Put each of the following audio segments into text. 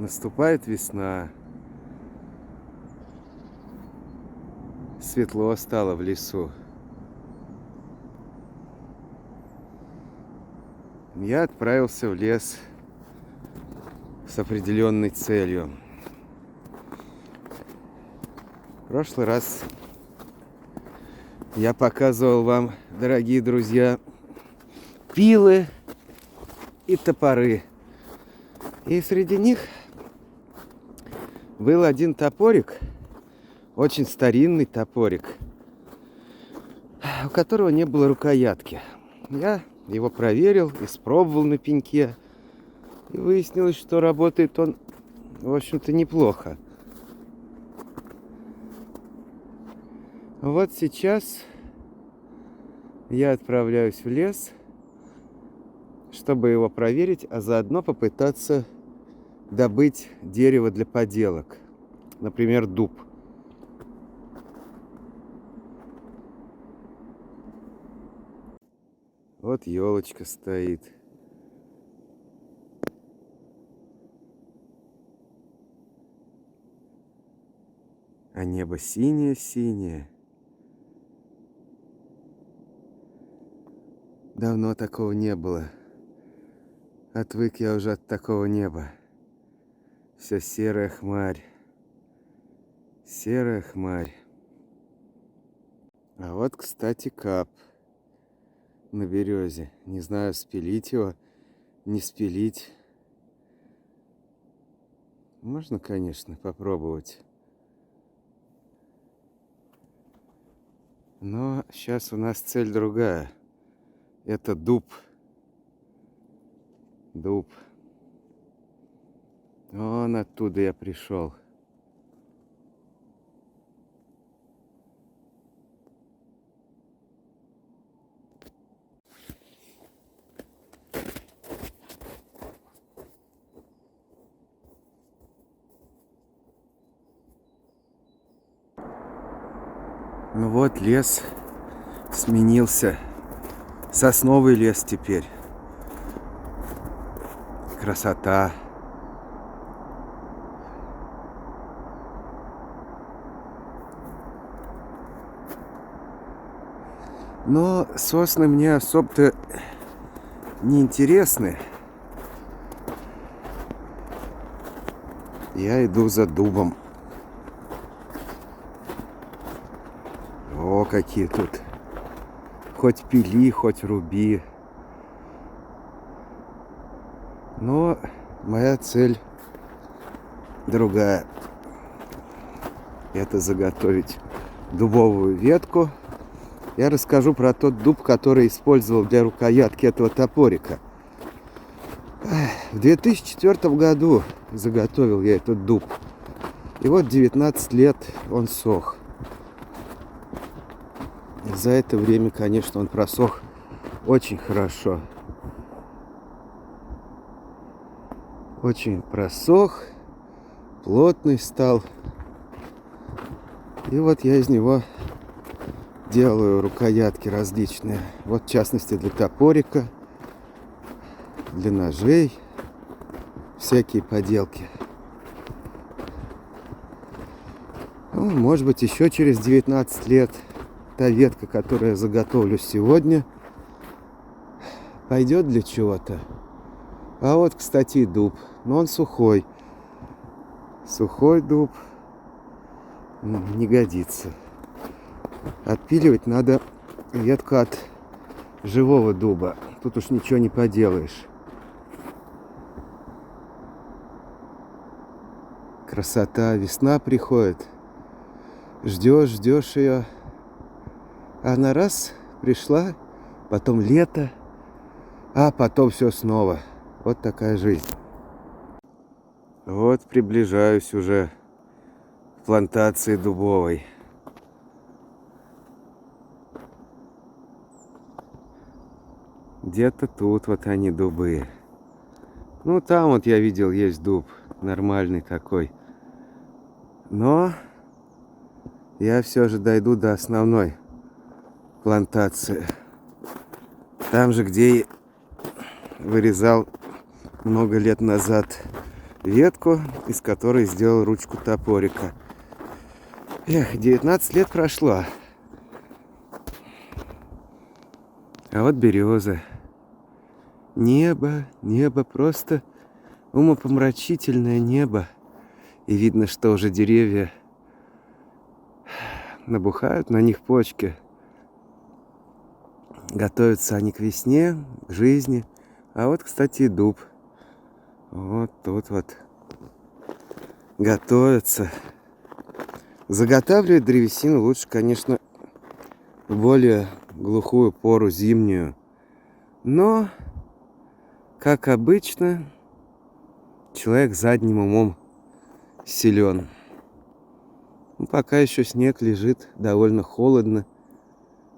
Наступает весна. Светло стало в лесу. Я отправился в лес с определенной целью. В прошлый раз я показывал вам, дорогие друзья, пилы и топоры. И среди них был один топорик, очень старинный топорик, у которого не было рукоятки. Я его проверил, испробовал на пеньке, и выяснилось, что работает он, в общем-то, неплохо. Вот сейчас я отправляюсь в лес, чтобы его проверить, а заодно попытаться добыть дерево для поделок. Например, дуб. Вот елочка стоит. А небо синее-синее. Давно такого не было. Отвык я уже от такого неба. Все серая хмарь. Серая хмарь. А вот, кстати, кап на березе. Не знаю, спилить его, не спилить. Можно, конечно, попробовать. Но сейчас у нас цель другая. Это дуб. Дуб. Вон оттуда я пришел. Ну вот, лес сменился. Сосновый лес теперь. Красота. Но сосны мне особо-то не интересны. Я иду за дубом. О, какие тут. Хоть пили, хоть руби. Но моя цель другая. Это заготовить дубовую ветку. Я расскажу про тот дуб, который использовал для рукоятки этого топорика. В 2004 году заготовил я этот дуб. И вот 19 лет он сох. За это время, конечно, он просох очень хорошо. Очень просох, плотный стал. И вот я из него делаю рукоятки различные. Вот, в частности, для топорика, для ножей, всякие поделки. Ну, может быть, еще через 19 лет та ветка, которую я заготовлю сегодня, пойдет для чего-то. А вот, кстати, и дуб. Но он сухой. Сухой дуб не годится. Отпиливать надо ветку от живого дуба. Тут уж ничего не поделаешь. Красота. Весна приходит. Ждешь ее. А она раз пришла, потом лето, а потом все снова. Вот такая жизнь. Вот приближаюсь уже к плантации дубовой. Где-то тут вот они, дубы. Ну, там вот я видел, есть дуб. Нормальный такой. Но я все же дойду до основной плантации. Там же, где и вырезал много лет назад ветку, из которой сделал ручку топорика. Эх, 19 лет прошло. А вот береза. Небо, небо, просто умопомрачительное небо. И видно, что уже деревья набухают, на них почки. Готовятся они к весне, к жизни. А вот, кстати, и дуб. Вот тут вот готовится. Заготавливать древесину лучше, конечно, в более глухую пору, зимнюю. Но, как обычно, человек задним умом силен. Ну, пока еще снег лежит, довольно холодно.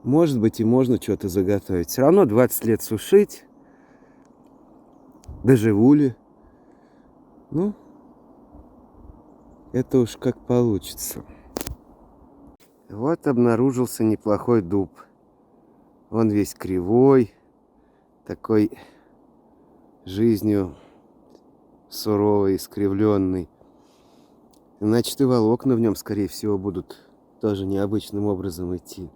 Может быть, и можно что-то заготовить. Все равно 20 лет сушить. Доживу ли? Ну, это уж как получится. Вот обнаружился неплохой дуб. Он весь кривой, такой жизнью суровый, искривленный. Значит, и волокна в нем, скорее всего, будут тоже необычным образом идти.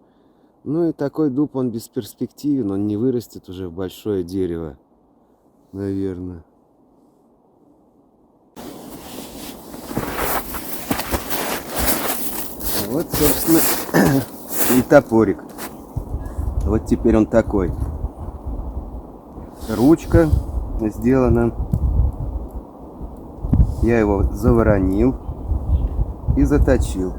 Ну и такой дуб, он бесперспективен, он не вырастет уже в большое дерево, наверное. Вот, собственно, и топорик. Вот теперь он такой. Ручка сделана. Я его заворонил и заточил.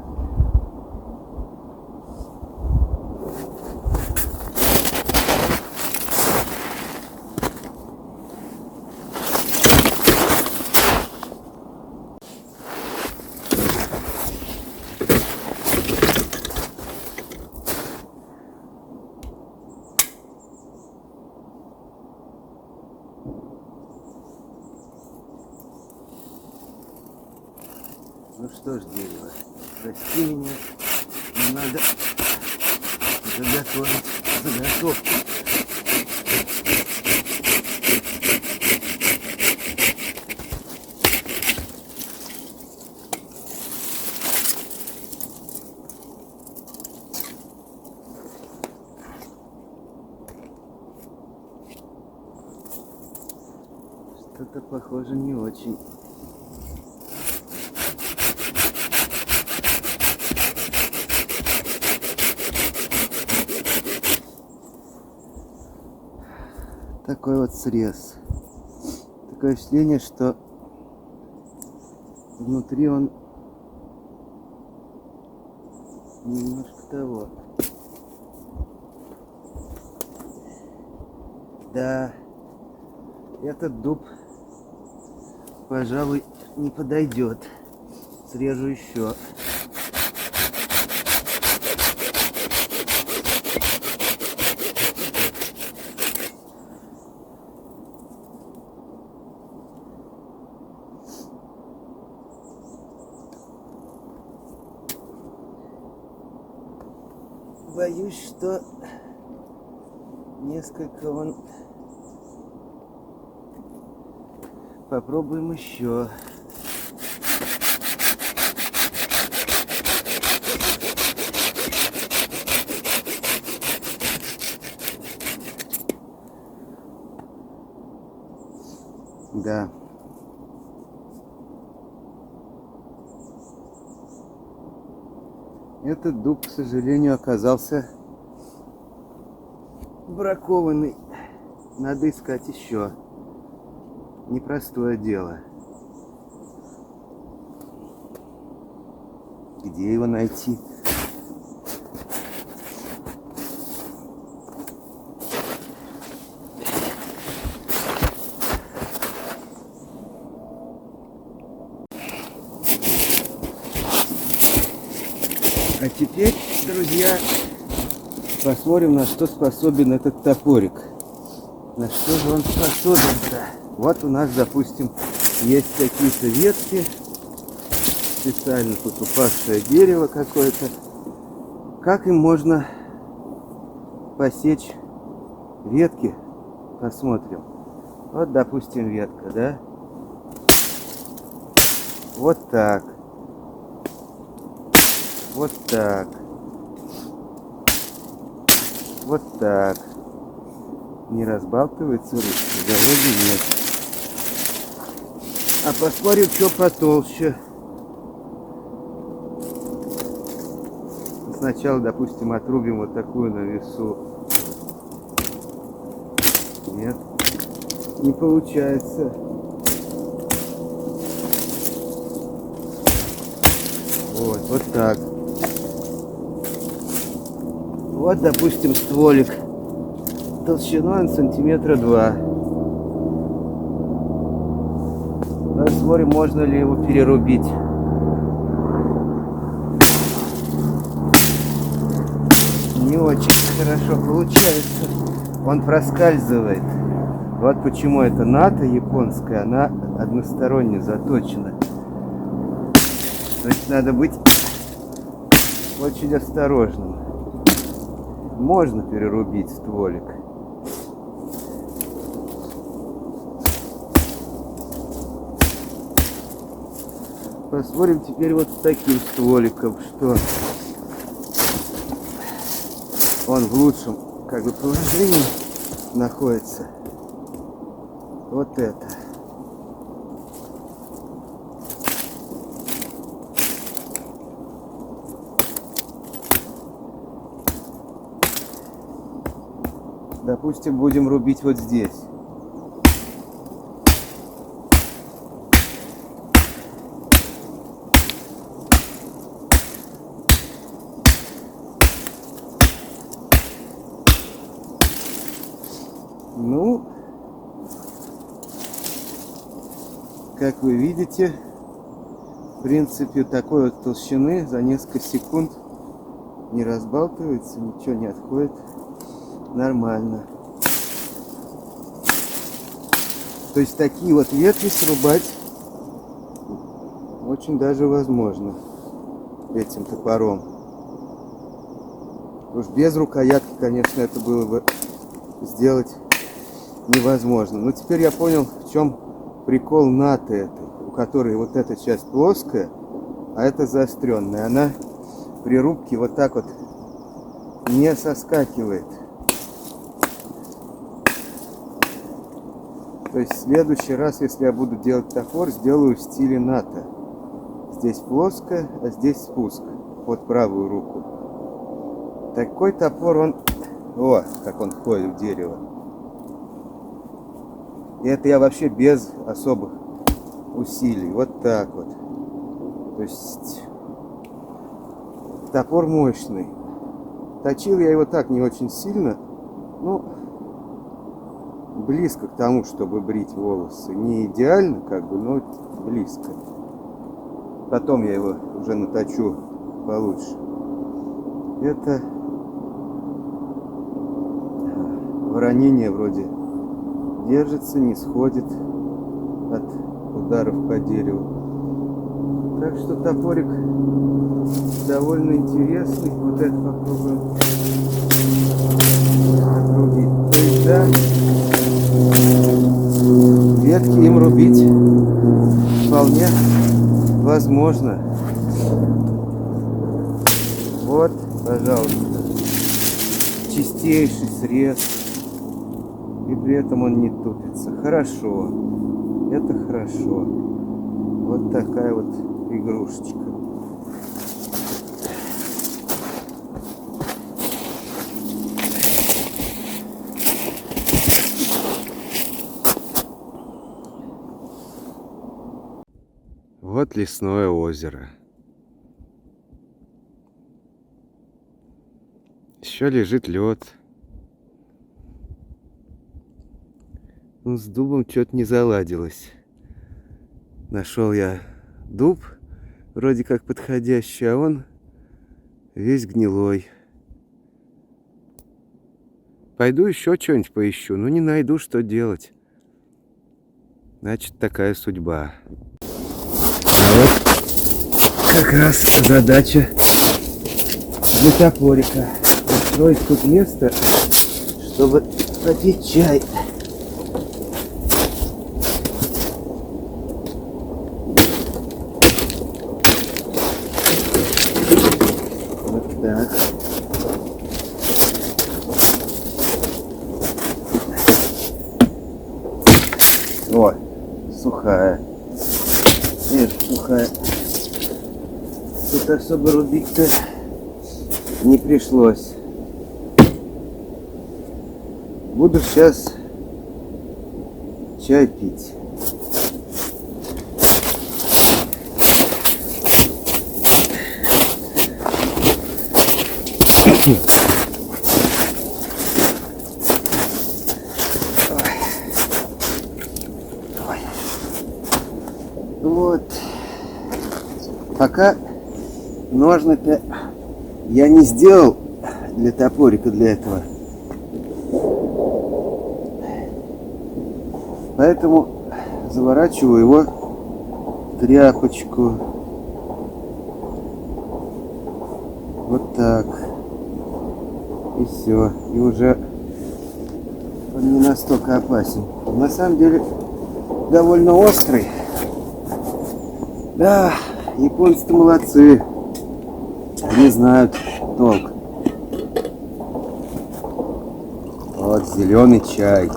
Ну что ж, дерево, прости меня, не надо заготовить заготовку. Что-то похоже не очень. Такой вот срез. Такое впечатление, что внутри он немножко того. Да, этот дуб, пожалуй, не подойдет. Срежу еще. Боюсь, что несколько он... Попробуем еще. Да. Этот дуб, к сожалению, оказался бракованный. Надо искать еще. Непростое дело. Где его найти? А теперь, друзья, посмотрим, на что способен этот топорик. На что же он способен-то? Вот у нас, допустим, есть какие-то ветки, специально тут упавшее дерево какое-то. Как им можно посечь ветки? Посмотрим. Вот, допустим, ветка, да? Вот так. Вот так. Вот так. Не разбалтывается ручка? Да вроде нет. А посмотрим, что потолще. Сначала, допустим, отрубим вот такую на весу. Нет, не получается. Вот так. Вот, допустим, стволик. Толщиной он сантиметра 2. Посмотрим, можно ли его перерубить. Не очень хорошо получается. Он проскальзывает. Вот почему эта ната японская, она односторонне заточена. То есть надо быть очень осторожным. Можно перерубить стволик. Посмотрим теперь вот с таким стволиком, что он в лучшем как бы положении находится. Вот это. Допустим, будем рубить вот здесь. Ну, как вы видите, в принципе, такой вот толщины за несколько секунд не разбалтывается, ничего не отходит. Нормально. То есть такие вот ветки срубать очень даже возможно этим топором. Уж без рукоятки, конечно, это было бы сделать невозможно. Но теперь я понял, в чем прикол наты этой, у которой вот эта часть плоская, а эта заостренная. Она при рубке вот так вот не соскакивает. То есть в следующий раз, если я буду делать топор, сделаю в стиле ната. Здесь плоская, а здесь спуск под правую руку. Такой топор, он... О, как он входит в дерево. И это я вообще без особых усилий. Вот так вот. То есть топор мощный. Точил я его так не очень сильно. Ну, близко к тому, чтобы брить волосы. Не идеально, как бы, но близко. Потом я его уже наточу получше. Это воронение вроде держится, не сходит от ударов по дереву. Так что топорик довольно интересный. Вот это попробуем отрубить. То есть, да, ветки им рубить вполне возможно. Вот, пожалуйста, чистейший срез, и при этом он не тупится. Хорошо, это хорошо. Вот такая вот игрушечка. Вот лесное озеро. Еще лежит лед. Ну, с дубом что-то не заладилось. Нашел я дуб, вроде как подходящий, а он весь гнилой. Пойду еще что-нибудь поищу, но не найду, что делать. Значит, такая судьба. А вот как раз задача для топорика. Устроить тут место, чтобы попить чай. Так. Ой, сухая. Сухая. Тут особо рубить-то не пришлось. Буду сейчас чай пить. Вот. Пока ножны-то я не сделал для топорика, для этого. Поэтому заворачиваю его в тряпочку. Вот так. И все. И уже он не настолько опасен. На самом деле довольно острый. Да, японцы-то молодцы. Они знают толк. Вот зеленый чай.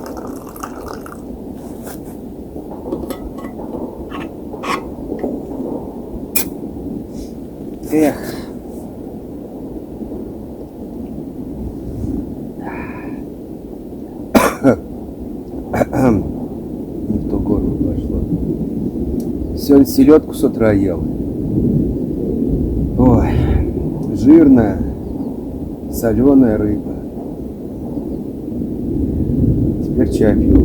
Эх. Не в ту горло пошло. Сегодня селедку с утра ел. Ой, жирная, соленая рыба. Теперь чай пью.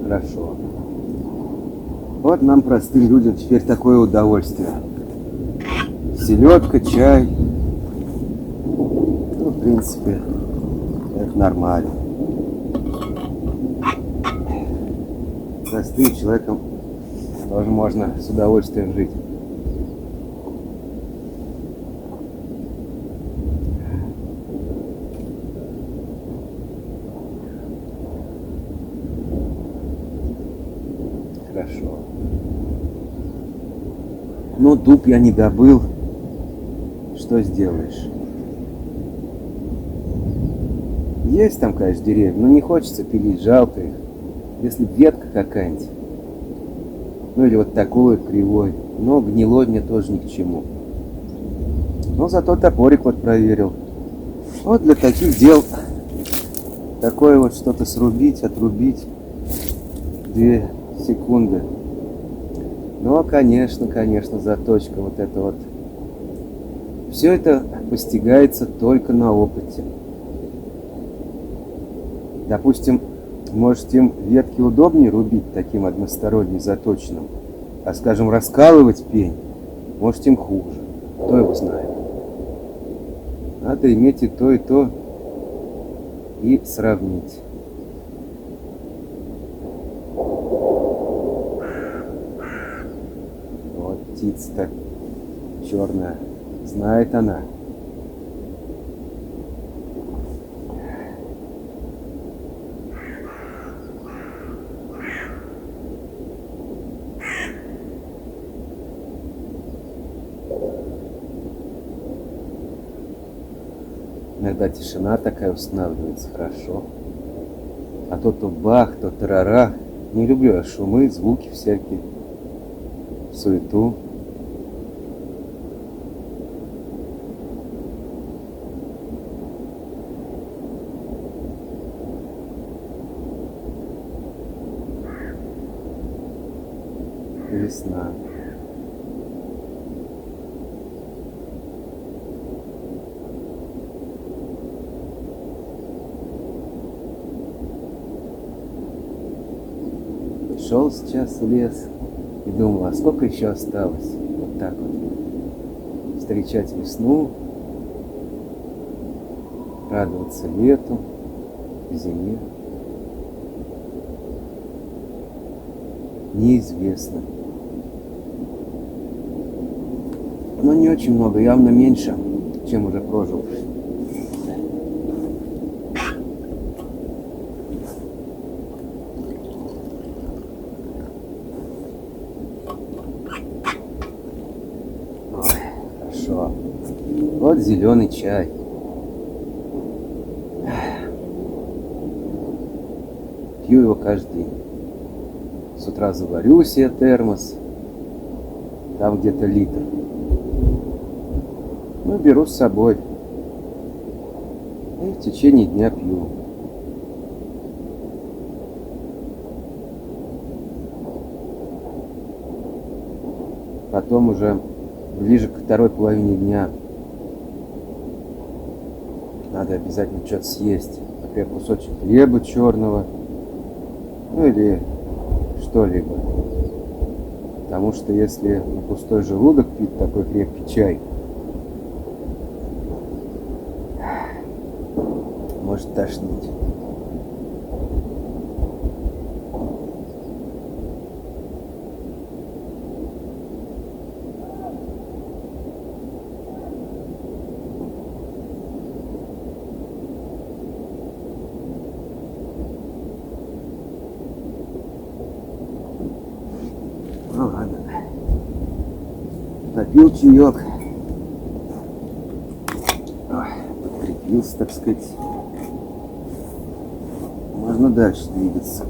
Хорошо. Вот нам, простым людям, теперь такое удовольствие. Селедка, чай. Ну, в принципе, это нормально. Простым человеком тоже можно с удовольствием жить. Хорошо. Но дуб я не добыл. Что сделаешь? Есть там, конечно, деревья, но не хочется пилить, жалко их. Если ветка какая-нибудь, ну или вот такой вот кривой, но гнилой мне тоже ни к чему. Но зато топорик вот проверил. Вот для таких дел такое вот что-то срубить, отрубить 2 секунды. Но, конечно, заточка вот эта вот. Все это постигается только на опыте. Допустим, может, им ветки удобнее рубить таким односторонне заточенным, а, скажем, раскалывать пень, может, им хуже. Кто его знает. Надо иметь и то, и сравнить. Вот птица-то черная. Знает она. Иногда тишина такая устанавливается, хорошо. А то бах, то тарара. Не люблю я шумы, звуки всякие, суету. Весна. Шел сейчас в лес и думал, а сколько еще осталось? Вот так вот. Встречать весну, радоваться лету, зиме. Неизвестно. Но не очень много, явно меньше, чем уже прожил. Вот зеленый чай. Пью его каждый день. С утра заварю себе термос. Там где-то литр. Ну, беру с собой. И в течение дня пью. Потом уже ближе к второй половине дня надо обязательно что-то съесть. Например, кусочек хлеба черного. Ну или что-либо. Потому что если на пустой желудок пить такой крепкий чай, может тошнить. Ну ладно. Попил чаек. Ой, подкрепился, так сказать. Можно дальше двигаться.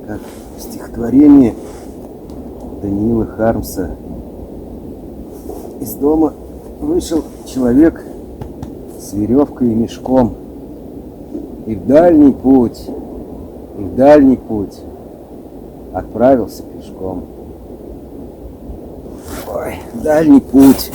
Как в стихотворении Даниила Хармса. Из дома вышел человек с веревкой и мешком. И в дальний путь отправился пешком. Ой, дальний путь.